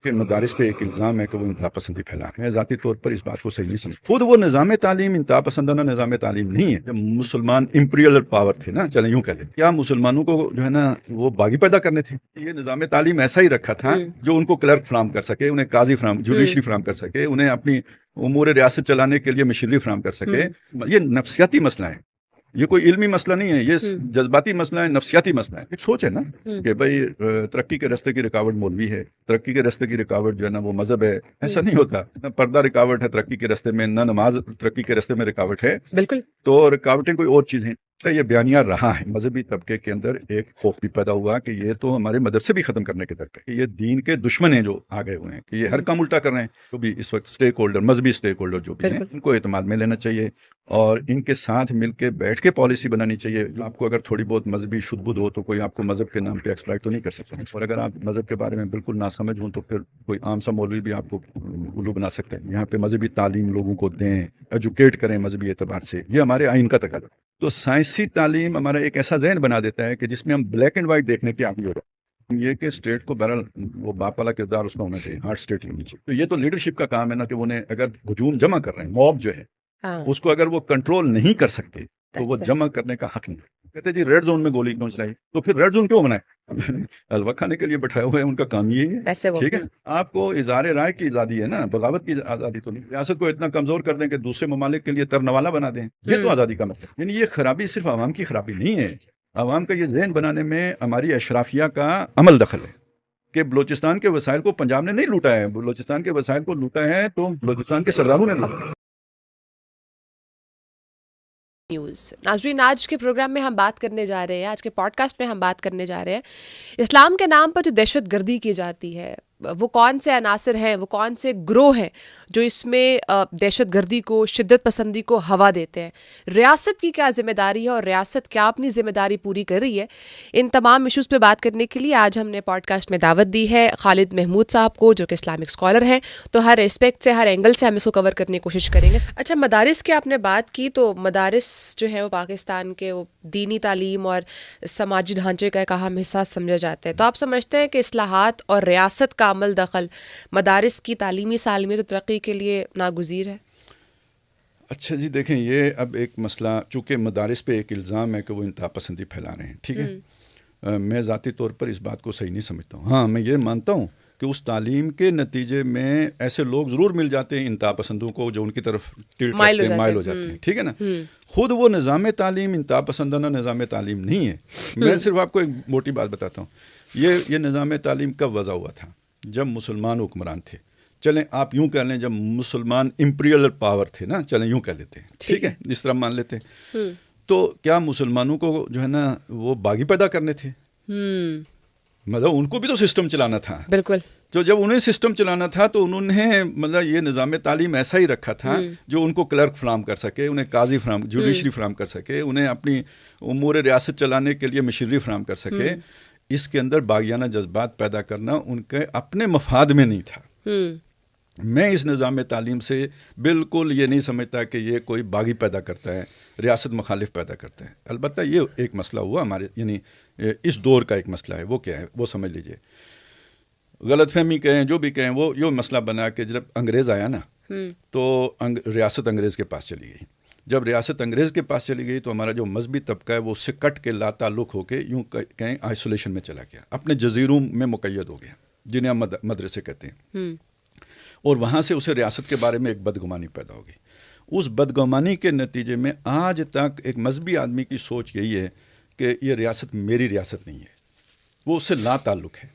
کہ مدارس پہ ایک الزام ہے کہ وہ انتہا پسندی پھیلا رہے ہیں. میں ذاتی طور پر اس بات کو صحیح نہیں سمجھتا. خود وہ نظام تعلیم انتہا پسندانہ نظام تعلیم نہیں ہے. جب مسلمان امپیریل پاور تھے نا، چلیں یوں کہہ لیتے، کیا مسلمانوں کو جو ہے نا وہ باغی پیدا کرنے تھے؟ یہ نظام تعلیم ایسا ہی رکھا تھا جو ان کو کلرک فراہم کر سکے، انہیں قاضی فراہم، جوڈیشری فراہم کر سکے، انہیں اپنی امور ریاست چلانے کے لیے مشینری فراہم کر سکے. یہ نفسیاتی مسئلہ ہے، یہ کوئی علمی مسئلہ نہیں ہے، یہ جذباتی مسئلہ ہے، نفسیاتی مسئلہ ہے. ایک سوچ ہے نا کہ بھائی ترقی کے راستے کی رکاوٹ مولوی ہے، ترقی کے راستے کی رکاوٹ جو ہے نا وہ مذہب ہے. ایسا نہیں ہوتا. نہ پردہ رکاوٹ ہے ترقی کے راستے میں، نہ نماز ترقی کے راستے میں رکاوٹ ہے. بالکل. تو رکاوٹیں کوئی اور چیزیں. یہ بیانیہ رہا ہے مذہبی طبقے کے اندر، ایک خوف بھی پیدا ہوا کہ یہ تو ہمارے مدرسے بھی ختم کرنے کے درپے، کہ یہ دین کے دشمن ہیں جو آ گئے ہوئے ہیں، کہ یہ ہر کام الٹا کر رہے ہیں. تو بھی اس وقت اسٹیک ہولڈر، مذہبی اسٹیک ہولڈر جو بھی ہیں، ان کو اعتماد میں لینا چاہیے اور ان کے ساتھ مل کے بیٹھ کے پالیسی بنانی چاہیے. آپ کو اگر تھوڑی بہت مذہبی شدھ بدھ ہو تو کوئی آپ کو مذہب کے نام پہ ایکسپلائٹ تو نہیں کر سکتا، اور اگر آپ مذہب کے بارے میں بالکل ناسمجھ ہوں تو پھر کوئی عام سا مولوی بھی آپ کو الو بنا سکتا ہے. یہاں پہ مذہبی تعلیم لوگوں کو دیں، ایجوکیٹ کریں مذہبی اعتبار سے، یہ ہمارے آئین کا تقاضا. تو سائنسی تعلیم ہمارا ایک ایسا ذہن بنا دیتا ہے کہ جس میں ہم بلیک اینڈ وائٹ دیکھنے کے عادی ہو رہے ہیں. یہ کہ اسٹیٹ کو بہرحال وہ باپ والا کردار اس کا ہونا چاہیے، ہارڈ اسٹیٹ ہونی چاہیے. تو یہ تو لیڈرشپ کا کام ہے نا کہ انہیں اگر ہجوم جمع کر رہے ہیں، موب جو ہے اس کو اگر وہ کنٹرول نہیں کر سکتے تو وہ جمع کرنے کا حق نہیں. کہتے جی ریڈ زون میں گولی کیوں چلائی، تو پھر ریڈ زون کیوں بنائے؟ حلوہ کھانے کے لیے بٹھائے ہوئے ہیں، ان کا کام یہی ہے. ٹھیک ہے، آپ کو اظہار رائے کی آزادی ہے نا، بغاوت کی آزادی تو نہیں. ریاست کو اتنا کمزور کر دیں کہ دوسرے ممالک کے لیے ترنوالا بنا دیں، یہ تو آزادی کا مطلب. یعنی یہ خرابی صرف عوام کی خرابی نہیں ہے، عوام کا یہ ذہن بنانے میں ہماری اشرافیہ کا عمل دخل ہے کہ بلوچستان کے وسائل کو پنجاب نے نہیں لوٹا ہے، بلوچستان کے وسائل کو لوٹا ہے تو بلوچستان کے سرداروں نے لوٹا. نیوز. ناظرین، آج کے پروگرام میں ہم بات کرنے جا رہے ہیں، آج کے پوڈ کاسٹ میں ہم بات کرنے جا رہے ہیں اسلام کے نام پر جو دہشت گردی کی جاتی ہے، وہ کون سے عناصر ہیں، وہ کون سے گروہ ہیں جو اس میں دہشت گردی کو، شدت پسندی کو ہوا دیتے ہیں. ریاست کی کیا ذمہ داری ہے اور ریاست کیا اپنی ذمہ داری پوری کر رہی ہے؟ ان تمام ایشوز پہ بات کرنے کے لیے آج ہم نے پوڈ کاسٹ میں دعوت دی ہے خالد محمود صاحب کو، جو کہ اسلامک اسکالر ہیں. تو ہر ریسپیکٹ سے، ہر اینگل سے ہم اس کو کور کرنے کی کوشش کریں گے. اچھا، مدارس کی آپ نے بات کی، تو مدارس جو ہیں وہ پاکستان کے وہ دینی تعلیم اور سماجی ڈھانچے کا ایک اہم حصہ سمجھا جاتا ہے. تو آپ سمجھتے ہیں کہ اصلاحات اور ریاست کا عمل دخل مدارس کی تعلیمی سالمیت و ترقی کے لیے ناگزیر ہے؟ اچھا جی، دیکھیں یہ اب ایک مسئلہ، چونکہ مدارس پہ ایک الزام ہے کہ وہ انتہا پسندی پھیلا رہے ہیں. ٹھیک ہے، میں ذاتی طور پر اس بات کو صحیح نہیں سمجھتا ہوں. ہاں، میں یہ مانتا ہوں کہ اس تعلیم کے نتیجے میں ایسے لوگ ضرور مل جاتے ہیں انتہا پسندوں کو جو ان کی طرف مائل ہو جاتے ہیں. ٹھیک ہے نا. خود وہ نظام تعلیم انتہا پسندانہ نظام تعلیم نہیں ہے. میں صرف آپ کو ایک موٹی بات بتاتا ہوں. یہ نظام تعلیم کب وضع ہوا تھا؟ جب مسلمان حکمران تھے. چلیں آپ یوں کہہ لیں جب مسلمان امپیریل پاور تھے نا، چلیں یوں کہہ لیتے ہیں. ٹھیک ہے، اس طرح مان لیتے. تو کیا مسلمانوں کو جو ہے نا وہ باغی پیدا کرنے تھے؟ مطلب ان کو بھی تو سسٹم چلانا تھا. بالکل. تو جب انہیں سسٹم چلانا تھا تو انہوں نے مطلب یہ نظام تعلیم ایسا ہی رکھا تھا جو ان کو کلرک فراہم کر سکے، انہیں قاضی فراہم، جوڈیشری فراہم کر سکے، انہیں اپنی امور ریاست چلانے کے لیے مشینری فراہم کر سکے. اس کے اندر باغیانہ جذبات پیدا کرنا ان کے اپنے مفاد میں نہیں تھا. میں اس نظام تعلیم سے بالکل یہ نہیں سمجھتا کہ یہ کوئی باغی پیدا کرتا ہے، ریاست مخالف پیدا کرتا ہے. البتہ یہ ایک مسئلہ ہوا ہمارے، یعنی اس دور کا ایک مسئلہ ہے. وہ کیا ہے وہ سمجھ لیجئے. غلط فہمی کہیں جو بھی کہیں، وہ یہ مسئلہ بنا کہ جب انگریز آیا نا تو ریاست انگریز کے پاس چلی گئی. جب ریاست انگریز کے پاس چلی گئی تو ہمارا جو مذہبی طبقہ ہے وہ اس سے کٹ کے لا تعلق ہو کے یوں کہیں آئسولیشن میں چلا گیا، اپنے جزیروں میں مقید ہو گیا جنہیں ہم مدرسے کہتے ہیں. اور وہاں سے اسے ریاست کے بارے میں ایک بدگمانی پیدا ہو گئی. اس بدگمانی کے نتیجے میں آج تک ایک مذہبی آدمی کی سوچ یہی ہے کہ یہ ریاست میری ریاست نہیں ہے، وہ اس سے لا تعلق ہے،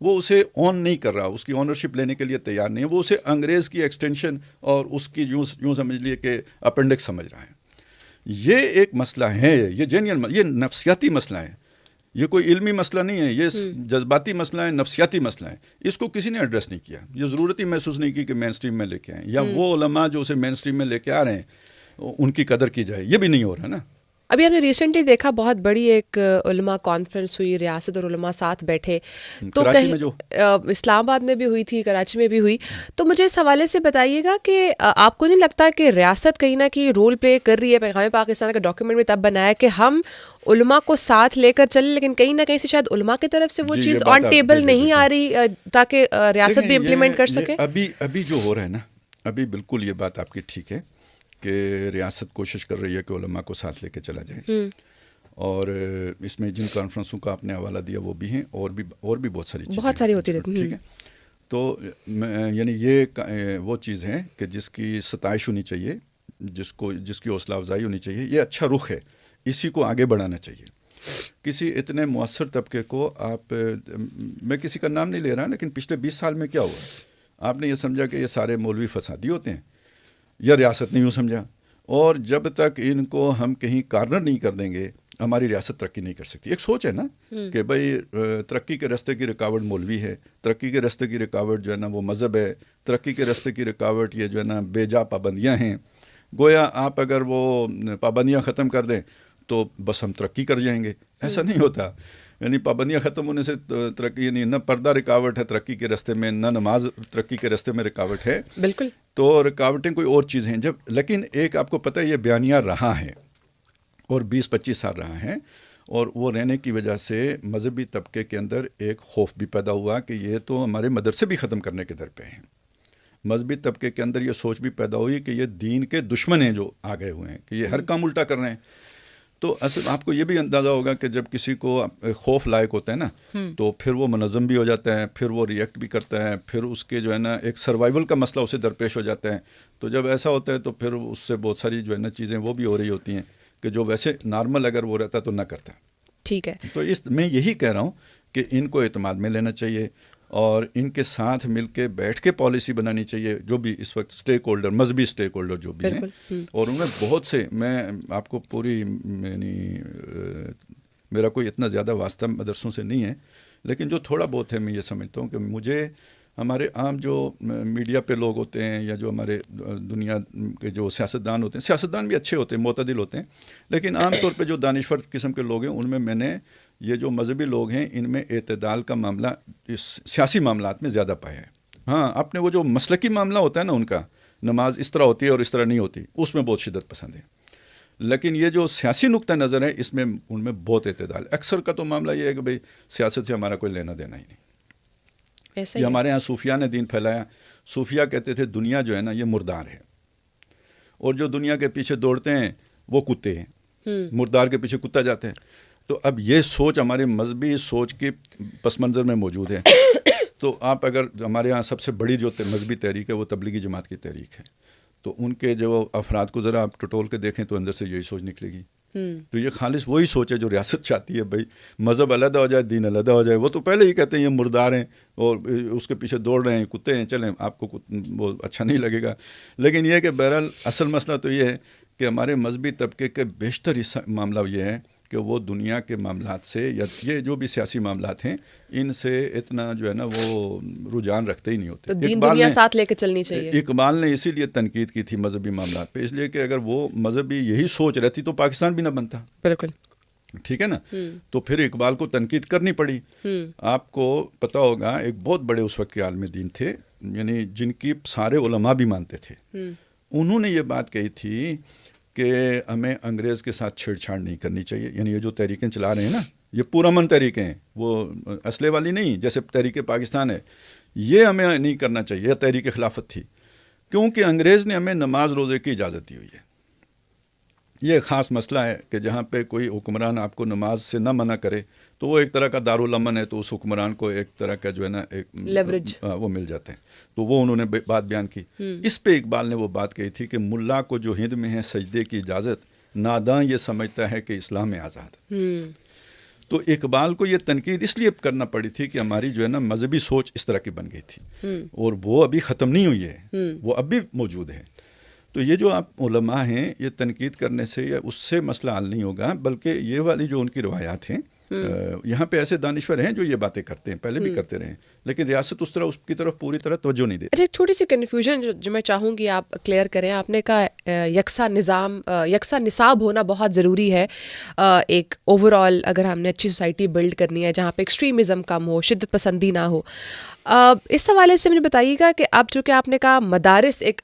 وہ اسے اون نہیں کر رہا، اس کی اونرشپ لینے کے لیے تیار نہیں ہے، وہ اسے انگریز کی ایکسٹینشن اور اس کی یوں سمجھ لیے کہ اپنڈکس سمجھ رہا ہے. یہ ایک مسئلہ ہے، یہ جینین، یہ نفسیاتی مسئلہ ہے. یہ کوئی علمی مسئلہ نہیں ہے، یہ جذباتی مسئلہ ہے، نفسیاتی مسئلہ ہے. اس کو کسی نے ایڈریس نہیں کیا. یہ ضرورت ہی محسوس نہیں کی کہ مین سٹریم میں لے کے آئیں، یا وہ علماء جو اسے مین سٹریم میں لے کے آ رہے ہیں ان کی قدر کی جائے. یہ بھی نہیں ہو رہا نا. ابھی ہم نے ریسنٹلی دیکھا بہت بڑی ایک علماء کانفرنس ہوئی, ریاست اور علماء ساتھ بیٹھے, تو کراچی میں جو اسلام آباد میں بھی ہوئی تھی, کراچی میں بھی ہوئی. تو مجھے اس حوالے سے بتائیے گا کہ آپ کو نہیں لگتا کہ ریاست کہیں نہ کہیں رول پلے کر رہی ہے؟ پیغام پاکستان کا ڈاکیومنٹ بھی تب بنایا کہ ہم علماء کو ساتھ لے کر چلیں, لیکن کہیں نہ کہیں سے شاید علماء کی طرف سے وہ چیز آن ٹیبل نہیں آ رہی تاکہ ریاست بھی امپلیمنٹ کر سکے. ابھی جو ہو رہا ہے نا, ابھی بالکل یہ بات آپ کی ٹھیک ہے کہ ریاست کوشش کر رہی ہے کہ علماء کو ساتھ لے کے چلا جائے, اور اس میں جن کانفرنسوں کا آپ نے حوالہ دیا وہ بھی ہیں, اور بھی بہت ساری چیزیں ہوتی رہتی ہیں. ٹھیک ہے, تو یعنی یہ وہ چیز ہے کہ جس کی ستائش ہونی چاہیے, جس کی حوصلہ افزائی ہونی چاہیے. یہ اچھا رخ ہے, اسی کو آگے بڑھانا چاہیے. کسی اتنے مؤثر طبقے کو آپ, میں کسی کا نام نہیں لے رہا, لیکن پچھلے 20 سال میں کیا ہوا, آپ نے یہ سمجھا کہ یہ سارے مولوی فسادی ہوتے ہیں, یا ریاست نے یوں سمجھا, اور جب تک ان کو ہم کہیں کارنر نہیں کر دیں گے ہماری ریاست ترقی نہیں کر سکتی. ایک سوچ ہے نا کہ بھائی ترقی کے راستے کی رکاوٹ مولوی ہے, ترقی کے راستے کی رکاوٹ جو ہے نا وہ مذہب ہے, ترقی کے راستے کی رکاوٹ یہ جو ہے نا بے جا پابندیاں ہیں. گویا آپ اگر وہ پابندیاں ختم کر دیں تو بس ہم ترقی کر جائیں گے. ایسا نہیں ہوتا. یعنی پابندیاں ختم ہونے سے ترقی, یعنی نہ پردہ رکاوٹ ہے ترقی کے راستے میں, نہ نماز ترقی کے راستے میں رکاوٹ ہے. بالکل. تو رکاوٹیں کوئی اور چیز ہیں. لیکن ایک آپ کو پتہ ہے یہ بیانیہ رہا ہے اور 20-25 سال رہا ہے, اور وہ رہنے کی وجہ سے مذہبی طبقے کے اندر ایک خوف بھی پیدا ہوا کہ یہ تو ہمارے مدرسے بھی ختم کرنے کے در پہ ہیں. مذہبی طبقے کے اندر یہ سوچ بھی پیدا ہوئی کہ یہ دین کے دشمن ہیں جو آ گئے ہوئے ہیں, کہ یہ ہر کام الٹا کر رہے ہیں. تو اصل آپ کو یہ بھی اندازہ ہوگا کہ جب کسی کو خوف لائق ہوتا ہے نا, تو پھر وہ منظم بھی ہو جاتا ہے, پھر وہ ریئیکٹ بھی کرتا ہے, پھر اس کے جو ہے نا ایک سروائیول کا مسئلہ اسے درپیش ہو جاتا ہے. تو جب ایسا ہوتا ہے تو پھر اس سے بہت ساری جو ہے نا چیزیں وہ بھی ہو رہی ہوتی ہیں کہ جو ویسے نارمل اگر وہ رہتا تو نہ کرتا. ٹھیک ہے. تو میں یہی کہہ رہا ہوں کہ ان کو اعتماد میں لینا چاہیے, اور ان کے ساتھ مل کے بیٹھ کے پالیسی بنانی چاہیے. جو بھی اس وقت اسٹیک ہولڈر, مذہبی اسٹیک ہولڈر جو بھی ہیں, اور ان میں بہت سے, میں آپ کو پوری, یعنی میرا کوئی اتنا زیادہ واسطہ مدرسوں سے نہیں ہے, لیکن جو تھوڑا بہت ہے میں یہ سمجھتا ہوں کہ مجھے ہمارے عام جو میڈیا پہ لوگ ہوتے ہیں یا جو ہمارے دنیا کے جو سیاستدان ہوتے ہیں, سیاستدان بھی اچھے ہوتے ہیں, معتدل ہوتے ہیں, لیکن عام طور پہ جو دانشور قسم کے لوگ ہیں ان میں نے یہ جو مذہبی لوگ ہیں ان میں اعتدال کا معاملہ اس سیاسی معاملات میں زیادہ پایا ہے. ہاں, اپنے وہ جو مسلکی معاملہ ہوتا ہے نا ان کا, نماز اس طرح ہوتی ہے اور اس طرح نہیں ہوتی, اس میں بہت شدت پسند ہے. لیکن یہ جو سیاسی نقطہ نظر ہے اس میں ان میں بہت اعتدال. اکثر کا تو معاملہ یہ ہے کہ بھئی سیاست سے ہمارا کوئی لینا دینا ہی نہیں. یہ ہمارے ہاں صوفیہ نے دین پھیلایا. صوفیہ کہتے تھے دنیا جو ہے نا یہ مردار ہے, اور جو دنیا کے پیچھے دوڑتے ہیں وہ کتے ہیں, مردار کے پیچھے کتا جاتے ہیں. تو اب یہ سوچ ہمارے مذہبی سوچ کے پس منظر میں موجود ہے. تو آپ اگر ہمارے ہاں سب سے بڑی جو مذہبی تحریک ہے وہ تبلیغی جماعت کی تحریک ہے, تو ان کے جو افراد کو ذرا آپ ٹٹول کے دیکھیں تو اندر سے یہی سوچ نکلے گی. تو یہ خالص وہی سوچ ہے جو ریاست چاہتی ہے, بھائی مذہب علیحدہ ہو جائے, دین علیحدہ ہو جائے. وہ تو پہلے ہی کہتے ہیں یہ مردار ہیں اور اس کے پیچھے دوڑ رہے ہیں, کتے ہیں, چلیں آپ کو وہ اچھا نہیں لگے گا. لیکن یہ کہ بہرحال اصل مسئلہ تو یہ ہے کہ ہمارے مذہبی طبقے کے بیشتر معاملہ یہ ہے کہ وہ دنیا کے معاملات سے یا یہ جو بھی سیاسی معاملات ہیں ان سے اتنا جو ہے نا وہ رجحان رکھتے ہی نہیں ہوتے. تو دین دنیا ساتھ لے کے چلنی چاہیے. اقبال نے اسی لیے تنقید کی تھی مذہبی معاملات پہ, اس لیے کہ اگر وہ مذہبی یہی سوچ رہتی تو پاکستان بھی نہ بنتا. بالکل ٹھیک ہے نا. تو پھر اقبال کو تنقید کرنی پڑی. آپ کو پتہ ہوگا ایک بہت بڑے اس وقت کے عالم دین تھے, یعنی جن کی سارے علماء بھی مانتے تھے. انہوں نے یہ بات کہی تھی کہ ہمیں انگریز کے ساتھ چھیڑ چھاڑ نہیں کرنی چاہیے. یعنی یہ جو تحریکیں چلا رہے ہیں نا یہ پورا من تحریکیں ہیں, وہ اسلحے والی نہیں جیسے تحریک پاکستان ہے, یہ ہمیں نہیں کرنا چاہیے. تحریک خلافت تھی کیونکہ انگریز نے ہمیں نماز روزے کی اجازت دی ہوئی ہے. یہ خاص مسئلہ ہے کہ جہاں پہ کوئی حکمران آپ کو نماز سے نہ منع کرے تو وہ ایک طرح کا دارالامن ہے, تو اس حکمران کو ایک طرح کا جو ہے نا ایک لیوریج وہ مل جاتے ہیں. تو وہ انہوں نے بات بیان کی. اس پہ اقبال نے وہ بات کہی تھی کہ ملا کو جو ہند میں ہے سجدے کی اجازت, ناداں یہ سمجھتا ہے کہ اسلام میں آزاد. تو اقبال کو یہ تنقید اس لیے کرنا پڑی تھی کہ ہماری جو ہے نا مذہبی سوچ اس طرح کی بن گئی تھی, اور وہ ابھی ختم نہیں ہوئی ہے, وہ اب بھی موجود ہے. تو یہ جو آپ علماء ہیں یہ تنقید کرنے سے یا اس سے مسئلہ حل نہیں ہوگا, بلکہ یہ والی جو ان کی روایات ہیں یہاں پہ ایسے دانشور ہیں جو یہ باتیں کرتے ہیں, پہلے بھی کرتے رہے ہیں, لیکن ریاست اس طرح اس کی طرف پوری طرح توجہ نہیں دیتی. اچھا, چھوٹی سی کنفیوژن جو میں چاہوں گی آپ کلیئر کریں. آپ نے کہا یکساں نصاب ہونا بہت ضروری ہے ایک اوور آل, اگر ہم نے اچھی سوسائٹی بلڈ کرنی ہے جہاں پہ ایکسٹریمزم کم ہو, شدت پسندی نہ ہو. اس حوالے سے مجھے بتائیے گا کہ اب چونکہ آپ نے کہا مدارس ایک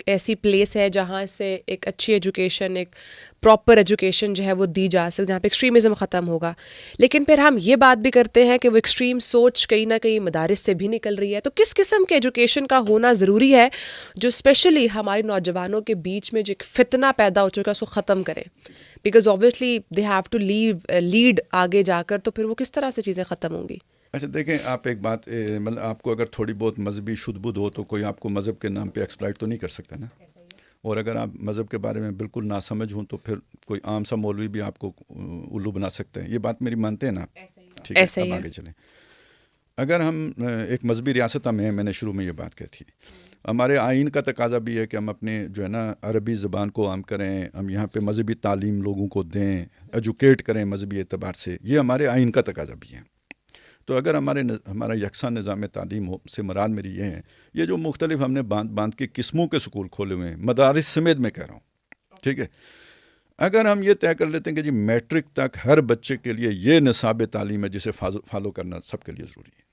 ایسی پلیس ہے جہاں سے ایک اچھی ایجوکیشن, ایک پراپر ایجوکیشن جو ہے وہ دی جا سکے, جہاں پہ ایکسٹریمزم ختم ہوگا. لیکن پھر ہم یہ بات بھی کرتے ہیں کہ وہ ایکسٹریم سوچ کہیں نہ کہیں مدارس سے بھی نکل رہی ہے. تو کس قسم کے ایجوکیشن کا ہونا ضروری ہے جو اسپیشلی ہمارے نوجوانوں کے بیچ میں جو ایک فتنہ پیدا ہو چکا ہے اس کو ختم کرے؟ Because obviously they have to lead آگے جا کر, تو پھر وہ کس طرح سے چیزیں ختم ہوں گی؟ اچھا دیکھیں, آپ ایک بات, مطلب آپ کو اگر تھوڑی بہت مذہبی شدھ بدھ ہو تو کوئی آپ کو مذہب کے نام پہ ایکسپلائٹ تو نہیں کر سکتا نا. اور اگر آپ مذہب کے بارے میں بالکل ناسمجھ ہوں تو پھر کوئی عام سا مولوی بھی آپ کو الو بنا سکتا ہے. یہ بات میری مانتے ہیں نا آپ؟ ٹھیک ہے, اب آگے چلیں. اگر ہم ایک مذہبی ریاست میں ہیں, میں نے شروع میں یہ بات کہی تھی, ہمارے آئین کا تقاضا بھی ہے کہ ہم اپنے جو ہے نا عربی زبان کو عام کریں, ہم یہاں پہ مذہبی تعلیم لوگوں کو دیں, ایجوکیٹ کریں مذہبی اعتبار سے. یہ ہمارے آئین کا تقاضا بھی ہے. تو اگر ہمارا یکساں نظام تعلیم سے مراد میری یہ ہے, یہ جو مختلف ہم نے باندھ کے قسموں کے سکول کھولے ہوئے ہیں, مدارس سمیت میں کہہ رہا ہوں, ٹھیک ہے, اگر ہم یہ طے کر لیتے ہیں کہ جی میٹرک تک ہر بچے کے لیے یہ نصاب تعلیم ہے جسے فالو کرنا سب کے لیے ضروری ہے,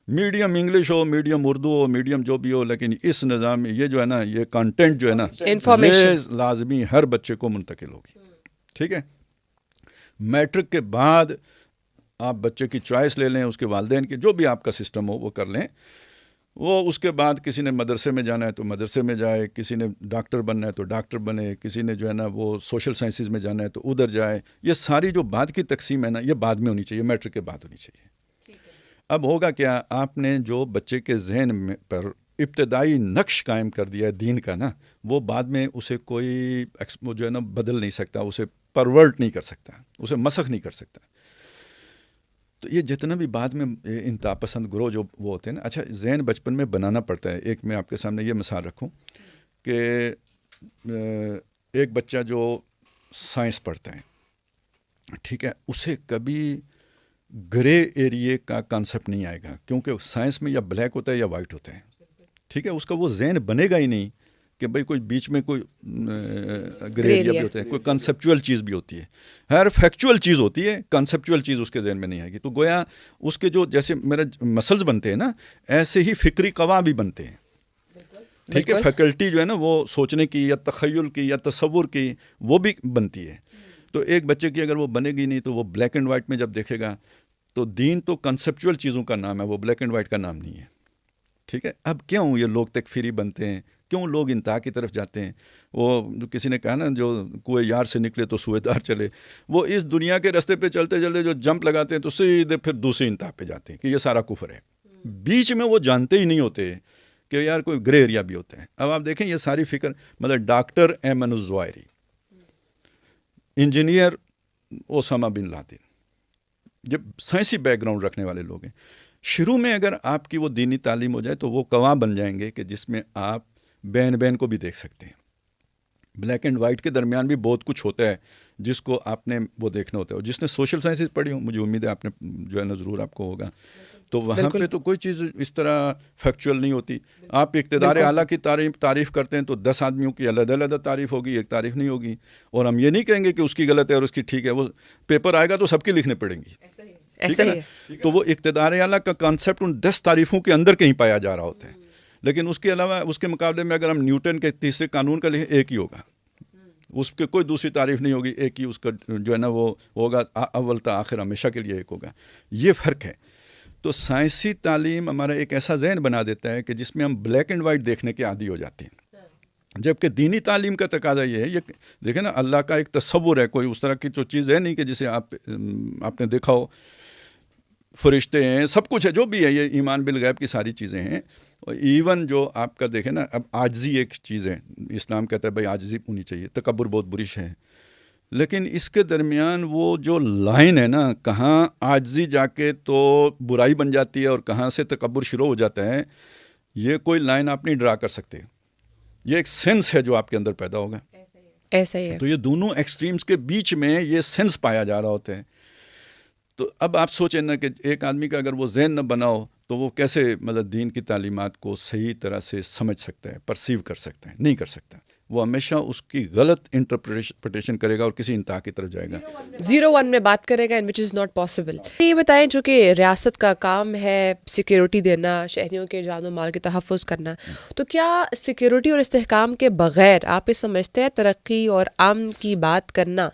میڈیم انگلش ہو, میڈیم اردو ہو, میڈیم جو بھی ہو, لیکن اس نظام میں یہ جو ہے نا, یہ کانٹینٹ جو ہے نا, یہ لازمی ہر بچے کو منتقل ہوگی. ٹھیک ہے, میٹرک کے بعد آپ بچے کی چوائس لے لیں, اس کے والدین کی جو بھی آپ کا سسٹم ہو وہ کر لیں. وہ اس کے بعد کسی نے مدرسے میں جانا ہے تو مدرسے میں جائے, کسی نے ڈاکٹر بننا ہے تو ڈاکٹر بنے, کسی نے جو ہے نا وہ سوشل سائنسز میں جانا ہے تو ادھر جائے. یہ ساری جو بعد کی تقسیم ہے نا, یہ بعد میں ہونی چاہیے, میٹرک کے بعد ہونی چاہیے. اب ہوگا کیا, آپ نے جو بچے کے ذہن میں پر ابتدائی نقش قائم کر دیا ہے دین کا نا, وہ بعد میں اسے کوئی جو ہے نا بدل نہیں سکتا, اسے پرورٹ نہیں کر سکتا, اسے مسخ نہیں کر سکتا. تو یہ جتنا بھی بعد میں انتہا پسند گروہ جو وہ ہوتے ہیں نا, اچھا ذہن بچپن میں بنانا پڑتا ہے. ایک میں آپ کے سامنے یہ مثال رکھوں کہ ایک بچہ جو سائنس پڑھتا ہے, ٹھیک ہے, اسے کبھی گرے ایریے کا کانسیپٹ نہیں آئے گا, کیونکہ سائنس میں یا بلیک ہوتا ہے یا وائٹ ہوتا ہے. ٹھیک ہے, اس کا وہ ذہن بنے گا ہی نہیں کہ بھئی کوئی بیچ میں کوئی گرے ایریا بھی ہوتا ہے, کوئی کنسیپچول چیز بھی ہوتی ہے. ہر فیکچول چیز ہوتی ہے, کنسیپچول چیز اس کے ذہن میں نہیں آئے گی. تو گویا اس کے جو جیسے میرے مسلز بنتے ہیں نا, ایسے ہی فکری قوا بھی بنتے ہیں. ٹھیک ہے, فیکلٹی جو ہے نا وہ سوچنے کی یا تخیل کی یا تصور کی وہ بھی بنتی ہے. تو ایک بچے کی اگر وہ بنے گی نہیں تو وہ بلیک اینڈ وائٹ میں جب دیکھے گا تو دین تو کنسیپچول چیزوں کا نام ہے, وہ بلیک اینڈ وائٹ کا نام نہیں ہے. ٹھیک ہے, اب کیوں یہ لوگ تکفیری بنتے ہیں, کیوں لوگ انتہا کی طرف جاتے ہیں؟ وہ جو کسی نے کہا نا, جو کوئے یار سے نکلے تو سوئے دار چلے, وہ اس دنیا کے رستے پہ چلتے چلتے جو جمپ لگاتے ہیں تو سیدھے پھر دوسری انتہا پہ جاتے ہیں کہ یہ سارا کفر ہے. بیچ میں وہ جانتے ہی نہیں ہوتے کہ یار کوئی گرے ایریا بھی ہوتا ہے. اب آپ دیکھیں یہ ساری فکر, مطلب doctor Ayman al Zawahiri, engineer Osama bin Laden, جب سائنسی بیک گراؤنڈ رکھنے والے لوگ ہیں, شروع میں اگر آپ کی وہ دینی تعلیم ہو جائے تو وہ گواہ بن جائیں گے کہ جس میں آپ بین کو بھی دیکھ سکتے ہیں. بلیک اینڈ وائٹ کے درمیان بھی بہت کچھ ہوتا ہے جس کو آپ نے وہ دیکھنا ہوتا ہے. اور جس نے سوشل سائنسز پڑھی ہوں, مجھے امید ہے آپ نے جو ہے نا ضرور آپ کو ہوگا, تو وہاں پہ تو کوئی چیز اس طرح فیکچول نہیں ہوتی. آپ اقتدار اعلیٰ کی تعریف کرتے ہیں تو 10 آدمیوں کی علیحدہ علیحدہ تعریف ہوگی, ایک تعریف نہیں ہوگی. اور ہم یہ نہیں کہیں گے کہ اس کی غلط ہے اور اس کی ٹھیک ہے, وہ پیپر آئے گا تو سب کی لکھنے پڑیں گی. ٹھیک ہے نا, تو وہ اقتدار اعلیٰ کا کانسیپٹ ان 10 تعریفوں کے اندر کہیں پایا جا رہا ہوتا ہے. لیکن اس کے علاوہ اس کے مقابلے میں اگر ہم نیوٹن کے تیسرے قانون کا لکھیں, ایک ہی ہوگا, اس کے کوئی دوسری تعریف نہیں ہوگی, ایک ہی اس کا جو ہے نا وہ ہوگا, اول تا آخر ہمیشہ کے لیے ایک ہوگا. یہ فرق ہے. تو سائنسی تعلیم ہمارا ایک ایسا ذہن بنا دیتا ہے کہ جس میں ہم بلیک اینڈ وائٹ دیکھنے کے عادی ہو جاتے ہیں, جبکہ دینی تعلیم کا تقاضا یہ ہے, یہ دیکھیں نا اللہ کا ایک تصور ہے, کوئی اس طرح کی تو چیز ہے نہیں کہ جسے آپ نے دیکھا ہو, فرشتے ہیں, سب کچھ ہے جو بھی ہے, یہ ایمان بالغیب کی ساری چیزیں ہیں. اور ایون جو آپ کا دیکھیں نا, اب عاجزی ایک چیز ہے, اسلام کہتا ہے بھائی عاجزی ہونی چاہیے, تکبر بہت بری شے ہے, لیکن اس کے درمیان وہ جو لائن ہے نا, کہاں عاجزی جا کے تو برائی بن جاتی ہے اور کہاں سے تکبر شروع ہو جاتا ہے, یہ کوئی لائن آپ نہیں ڈرا کر سکتے. یہ ایک سینس ہے جو آپ کے اندر پیدا ہوگا. ایسا ہی ہے. تو یہ دونوں ایکسٹریمز کے بیچ میں یہ سینس پایا جا رہا ہوتا ہے. تو اب آپ سوچیں نا کہ ایک آدمی کا اگر وہ ذہن نہ بناؤ تو وہ کیسے مطلب دین کی تعلیمات کو صحیح طرح سے سمجھ سکتا ہے, پرسیو کر سکتا ہے؟ نہیں کر سکتا. وہ ہمیشہ اس کی غلط انٹرپریٹیشن کرے گا اور کسی انتہا کی طرف جائے گا. 0-1 میں بات کرے گا and which is not possible. یہ بتائیں, چونکہ ریاست کا کام ہے سیکیورٹی دینا, شہریوں کے جان و مال کے تحفظ کرنا, تو کیا سیکیورٹی اور استحکام کے بغیر آپ یہ سمجھتے ہیں ترقی اور امن کی بات کرنا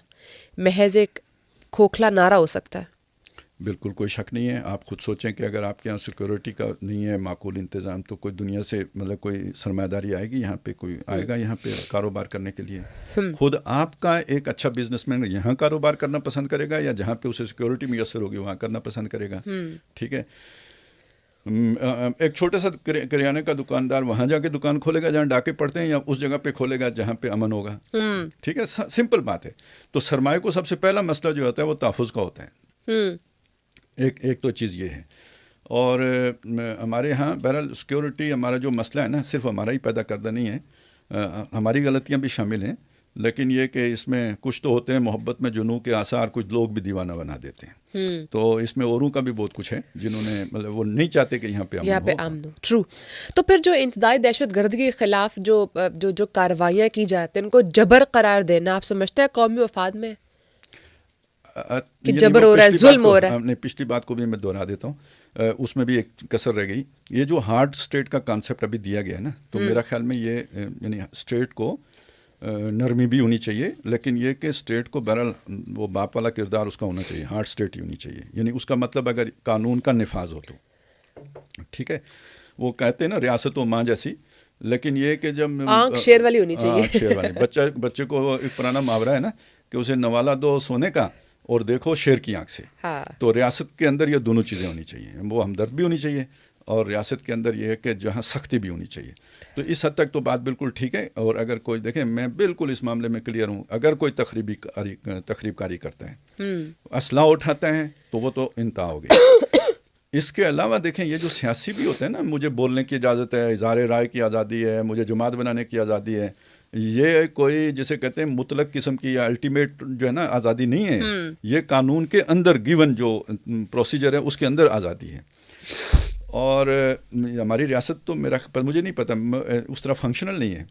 محض ایک کھوکھلا نعرہ ہو سکتا ہے؟ بالکل کوئی شک نہیں ہے. آپ خود سوچیں کہ اگر آپ کے یہاں سیکورٹی کا نہیں ہے معقول انتظام, تو کوئی دنیا سے مطلب کوئی سرمایہ داری آئے گی یہاں پہ, کوئی آئے گا یہاں پہ کاروبار کرنے کے لیے؟ خود آپ کا ایک اچھا بزنس مین یہاں کاروبار کرنا پسند کرے گا یا جہاں پہ اسے سیکورٹی میسر ہوگی وہاں کرنا پسند کرے گا؟ ٹھیک ہے. ایک چھوٹا سا کریانے کا دکاندار وہاں جا کے دکان کھولے گا جہاں ڈاکے پڑتے ہیں, یا اس جگہ پہ کھولے گا جہاں پہ امن ہوگا؟ ٹھیک ہے, سمپل بات ہے. تو سرمایہ کو سب سے پہلا مسئلہ جو ہوتا ہے وہ تحفظ کا ہوتا ہے. ایک تو چیز یہ ہے. اور ہمارے ہاں بہرحال سیکورٹی ہمارا جو مسئلہ ہے نا, صرف ہمارا ہی پیدا کردہ نہیں ہے, ہماری غلطیاں بھی شامل ہیں, لیکن یہ کہ اس میں کچھ تو ہوتے ہیں محبت میں جنوں کے آثار, کچھ لوگ بھی دیوانہ بنا دیتے ہیں. تو اس میں اوروں کا بھی بہت کچھ ہے جنہوں نے مطلب وہ نہیں چاہتے کہ یہاں پہ امن ہو. ٹرو. تو پھر جو انسداد دہشت گردی کے خلاف جو کارروائیاں کی جاتی ہیں ان کو جبر قرار دینا, آپ سمجھتے ہیں قومی وفاد میں کہ جبر ہو رہا ہے, ظلم ہو رہا ہے؟ نے پچھلی بات کو بھی میں دہرا دیتا ہوں, اس میں بھی ایک کسر رہ گئی. یہ جو ہارڈ اسٹیٹ کا کانسیپٹ ابھی دیا گیا ہے نا, تو میرا خیال میں یہ یعنی اسٹیٹ کو نرمی بھی ہونی چاہیے, لیکن یہ کہ اسٹیٹ کو بہرحال وہ باپ والا کردار اس کا ہونا چاہیے, ہارڈ اسٹیٹ ہی ہونی چاہیے. یعنی اس کا مطلب اگر قانون کا نفاذ ہو تو ٹھیک ہے. وہ کہتے ہیں نا ریاست و ماں جیسی, لیکن یہ کہ جب آنکھ شیر والی ہونی چاہیے. شیر والی بچے کو ایک پرانا محاورہ ہے نا کہ اسے نوالا دو سونے کا اور دیکھو شیر کی آنکھ سے. تو ریاست کے اندر یہ دونوں چیزیں ہونی چاہیے, وہ ہمدرد بھی ہونی چاہیے, اور ریاست کے اندر یہ ہے کہ جہاں سختی بھی ہونی چاہیے. تو اس حد تک تو بات بالکل ٹھیک ہے. اور اگر کوئی دیکھیں, میں بالکل اس معاملے میں کلیئر ہوں, اگر کوئی تخریب کاری کرتا ہے, اسلحہ اٹھاتا ہے, تو وہ تو انتہا ہو گئی. اس کے علاوہ دیکھیں یہ جو سیاسی بھی ہوتے ہیں نا, مجھے بولنے کی اجازت ہے, اظہار رائے کی آزادی ہے, مجھے جماعت بنانے کی آزادی ہے, یہ کوئی جسے کہتے ہیں مطلق قسم کی یا الٹیمیٹ جو ہے نا آزادی نہیں ہے. یہ قانون کے اندر گیون جو پروسیجر ہے اس کے اندر آزادی ہے. اور ہماری ریاست تو مجھے نہیں پتہ اس طرح فنکشنل نہیں ہے.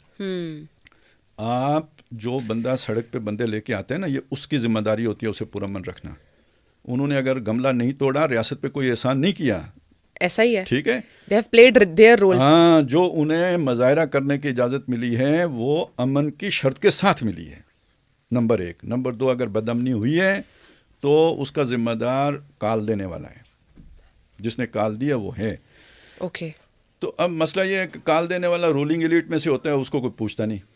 آپ جو بندہ سڑک پہ بندے لے کے آتے ہیں نا, یہ اس کی ذمہ داری ہوتی ہے اسے پرامن رکھنا. انہوں نے اگر گملہ نہیں توڑا, ریاست پہ کوئی احسان نہیں کیا, ایسا ہی ہے. ٹھیک ہے, they have played their role. ہاں, جو انہیں مظاہرہ کرنے کی اجازت ملی ہے وہ امن کی شرط کے ساتھ ملی ہے, نمبر 1. نمبر 2, اگر بدامنی ہوئی ہے تو اس کا ذمہ دار کال دینے والا ہے, جس نے کال دیا وہ ہے. اوکے. تو اب مسئلہ یہ ہے کہ کال دینے والا رولنگ ایلیٹ میں سے ہوتا ہے, اس کو کوئی پوچھتا نہیں,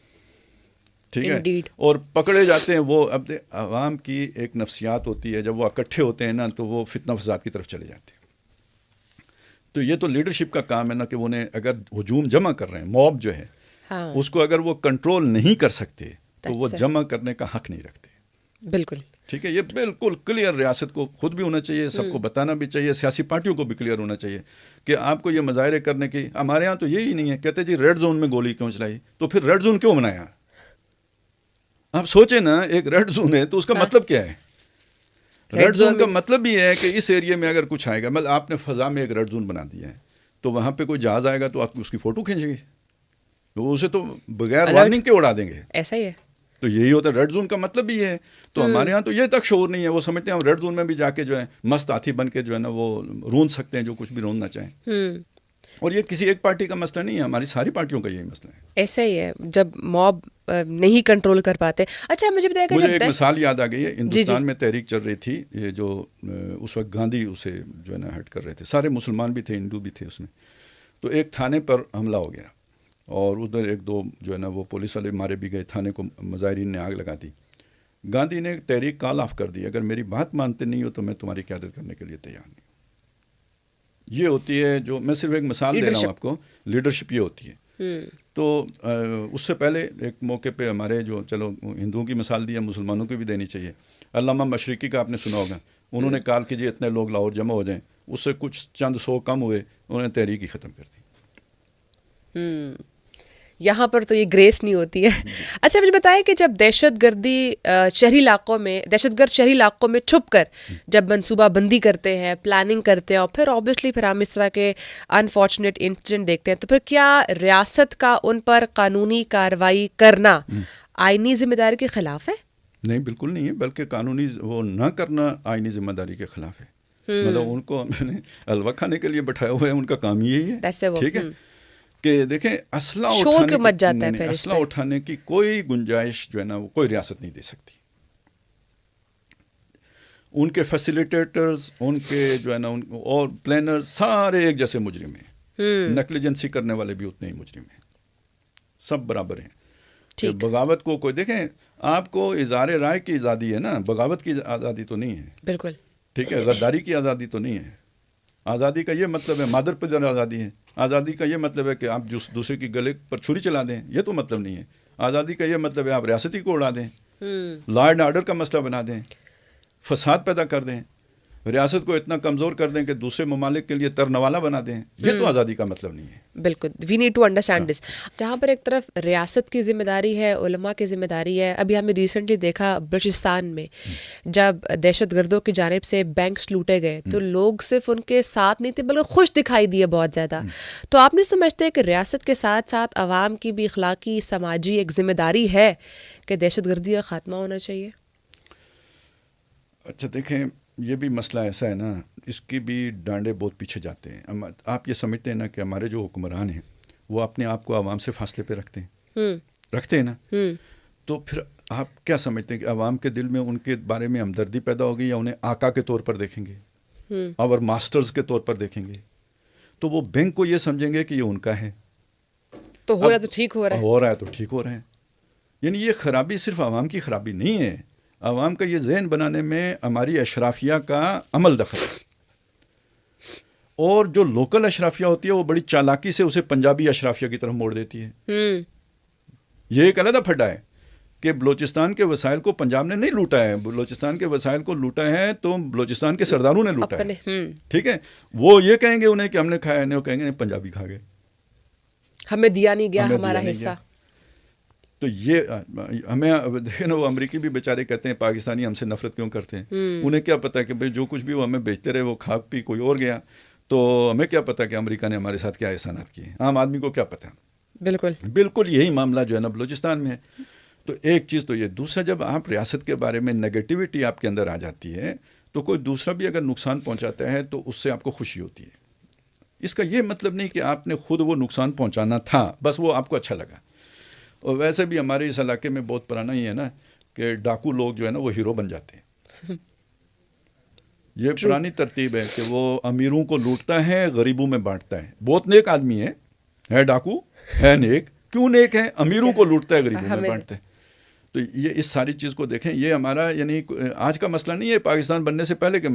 ٹھیک ہے, اور پکڑے جاتے ہیں وہ. اب عوام کی ایک نفسیات ہوتی ہے, جب وہ اکٹھے ہوتے ہیں نا تو وہ فتنہ فساد کی طرف چلے جاتے ہیں. تو یہ تو لیڈرشپ کا کام ہے نا کہ انہیں اگر ہجوم جمع کر رہے ہیں, موب جو ہے اس کو اگر وہ کنٹرول نہیں کر سکتے تو وہ جمع کرنے کا حق نہیں رکھتے. بالکل ٹھیک ہے. یہ بالکل کلیئر ریاست کو خود بھی ہونا چاہیے, سب کو بتانا بھی چاہیے, سیاسی پارٹیوں کو بھی کلیئر ہونا چاہیے کہ آپ کو یہ مظاہرے کرنے کی. ہمارے ہاں تو یہی نہیں ہے, کہتے جی ریڈ زون میں گولی کیوں چلائی, تو پھر ریڈ زون کیوں بنایا؟ آپ سوچیں نا, ایک ریڈ زون ہے تو اس کا مطلب کیا ہے؟ ریڈ زون کا مطلب یہ ہے کہ اس ایریا میں اگر کچھ آئے گا, مطلب آپ نے فضا میں ایک ریڈ زون بنا دیا ہے, تو وہاں پہ کوئی جہاز آئے گا تو آپ اس کی فوٹو کھینچیں گے, تو اسے تو بغیر وارننگ کے اڑا دیں گے. ایسا ہی ہے. تو یہی ہوتا ہے, ریڈ زون کا مطلب بھی ہے. تو ہمارے ہاں تو یہ تک شعور نہیں ہے, وہ سمجھتے ہیں ہم ریڈ زون میں بھی جا کے جو ہے مست ہاتھی بن کے جو ہے نا وہ رون سکتے ہیں جو کچھ بھی روننا چاہیں. اور یہ کسی ایک پارٹی کا مسئلہ نہیں ہے, ہماری ساری پارٹیوں کا یہی مسئلہ ہے. ایسا ہی ہے جب موب نہیں کنٹرول کر پاتے. اچھا مجھے بتائیے, مجھے ایک مثال یاد آ گئی ہے. ہندوستان میں تحریک چل رہی تھی, یہ جو اس وقت گاندھی اسے جو ہے نا ہیڈ کر رہے تھے, سارے مسلمان بھی تھے, ہندو بھی تھے اس میں. تو ایک تھانے پر حملہ ہو گیا اور ادھر 1-2 جو ہے نا وہ پولیس والے مارے بھی گئے, تھانے کو مظاہرین نے آگ لگا دی. گاندھی نے تحریک کال آف کر دی, اگر میری بات مانتے نہیں ہو تو میں تمہاری قیادت کرنے کے لیے تیار نہیں. یہ ہوتی ہے جو, میں صرف ایک مثال دے رہا ہوں آپ کو, لیڈرشپ یہ ہوتی ہے. تو اس سے پہلے ایک موقع پہ ہمارے جو, چلو ہندوؤں کی مثال دی ہے, مسلمانوں کی بھی دینی چاہیے. علامہ مشرقی کا آپ نے سنا ہوگا, انہوں نے کال کیجیے اتنے لوگ لاہور جمع ہو جائیں, اس سے کچھ چند 100 کم ہوئے, انہوں نے تحریک ہی ختم کر دی. یہاں پر تو یہ گریس نہیں ہوتی ہے. اچھا مجھے بتائیں کہ جب دہشت گردی شہری علاقوں میں دہشت گرد شہری علاقوں میں چھپ کر جب منصوبہ بندی کرتے ہیں, پلاننگ کرتے ہیں, اور پھر آبویسلی پھر ہم اس طرح کے انفارچونیٹ انسیڈنٹ دیکھتے ہیں, تو پھر کیا ریاست کا ان پر قانونی کارروائی کرنا آئینی ذمہ داری کے خلاف ہے؟ نہیں, بالکل نہیں ہے, بلکہ قانونی وہ نہ کرنا آئینی ذمہ داری کے خلاف ہے. مطلب ان کو ہم نے حلوہ کھانے کے لیے بٹھایا ہوا ہے, ان کا کام یہی ہے. ٹھیک ہے کہ دیکھیں اسلحہ اٹھانے کی کوئی گنجائش جو ہے نا وہ کوئی ریاست نہیں دے سکتی. ان کے فیسیلیٹیٹرز, ان کے جو ہے نا اور پلانر سارے ایک جیسے مجرم ہیں, نیگلیجنسی کرنے والے بھی اتنے ہی مجرم ہیں, سب برابر ہیں. بغاوت کو کوئی دیکھیں, آپ کو اظہار رائے کی آزادی ہے نا, بغاوت کی آزادی تو نہیں ہے. بالکل ٹھیک ہے, غداری کی آزادی تو نہیں ہے. آزادی کا یہ مطلب ہے مادر پدر آزادی ہے. آزادی کا یہ مطلب ہے کہ آپ دوسرے کی گلے پر چھری چلا دیں, یہ تو مطلب نہیں ہے. آزادی کا یہ مطلب ہے آپ ریاستی کو اڑا دیں, لا اینڈ آرڈر کا مسئلہ بنا دیں, فساد پیدا کر دیں, ریاست کو اتنا کمزور کر دیں کہ دوسرے ممالک کے لیے ترنوالا بنا دیں. یہ تو آزادی کا مطلب نہیں ہے. بالکل, we need to understand this. جہاں پر ایک طرف ریاست کی ذمہ داری ہے, علماء کی ذمہ داری ہے. ابھی ہم نے ریسنٹلی دیکھا بلوچستان میں جب دہشت گردوں کی جانب سے بینکس لوٹے گئے تو لوگ صرف ان کے ساتھ نہیں تھے بلکہ خوش دکھائی دیے بہت زیادہ. تو آپ نہیں سمجھتے کہ ریاست کے ساتھ ساتھ عوام کی بھی اخلاقی سماجی ایک ذمہ داری ہے کہ دہشت گردی کا خاتمہ ہونا چاہیے؟ اچھا دیکھیں, یہ بھی مسئلہ ایسا ہے نا, اس کی بھی ڈانڈے بہت پیچھے جاتے ہیں. آپ یہ سمجھتے ہیں نا کہ ہمارے جو حکمران ہیں وہ اپنے آپ کو عوام سے فاصلے پہ رکھتے ہیں نا, تو پھر آپ کیا سمجھتے ہیں کہ عوام کے دل میں ان کے بارے میں ہمدردی پیدا ہوگی, یا انہیں آقا کے طور پر دیکھیں گے, اور ماسٹرز کے طور پر دیکھیں گے؟ تو وہ بینک کو یہ سمجھیں گے کہ یہ ان کا ہے, تو ہو رہا ہے تو ٹھیک ہو رہا ہے, تو ٹھیک ہو رہا ہے. یعنی یہ خرابی صرف عوام کی خرابی نہیں ہے, عوام کا یہ ذہن بنانے میں ہماری اشرافیہ کا عمل دخل ہے. اور جو لوکل اشرافیہ ہوتی ہے وہ بڑی چالاکی سے اسے پنجابی اشرافیہ کی طرف موڑ دیتی ہے. یہ ایک علیحدہ پھڈا ہے کہ بلوچستان کے وسائل کو پنجاب نے نہیں لوٹا ہے, بلوچستان کے وسائل کو لوٹا ہے تو بلوچستان کے سرداروں نے لوٹا ہے. ٹھیک ہے, وہ یہ کہیں گے انہیں کہ ہم نے کھایا, نہیں, وہ کہیں گے نہیں, پنجابی کھا گئے, ہمیں دیا نہیں گیا ہمارا حصہ. تو یہ ہمیں دیکھیں نا, وہ امریکی بھی بیچارے کہتے ہیں پاکستانی ہم سے نفرت کیوں کرتے ہیں. انہیں کیا پتا کہ بھئی جو کچھ بھی وہ ہمیں بیچتے رہے وہ کھا پی کوئی اور گیا, تو ہمیں کیا پتا کہ امریکہ نے ہمارے ساتھ کیا احسانات کیے, عام آدمی کو کیا پتا. بالکل یہی معاملہ جو ہے نا بلوچستان میں ہے. تو ایک چیز تو یہ. دوسرا, جب آپ ریاست کے بارے میں نیگیٹیوٹی آپ کے اندر آ جاتی ہے تو کوئی دوسرا بھی اگر نقصان پہنچاتا ہے تو اس سے آپ کو خوشی ہوتی ہے. اس کا یہ مطلب نہیں کہ آپ نے خود وہ نقصان پہنچانا تھا, بس وہ آپ کو اچھا لگا. اور ویسے بھی ہمارے اس علاقے میں بہت پرانا ہی ہے نا کہ ڈاکو لوگ جو ہے نا وہ ہیرو بن جاتے ہیں. یہ پرانی ترتیب ہے کہ وہ امیروں کو لوٹتا ہے, غریبوں میں بانٹتا ہے. بہت نیک آدمی ہے ڈاکو, ہے نیک. کیوں نیک ہے؟ امیروں کو لوٹتا ہے, غریبوں میں بانٹتا ہے. تو یہ اس ساری چیز کو دیکھیں, یہ ہمارا یعنی آج کا مسئلہ نہیں ہے, پاکستان بننے سے پہلے کے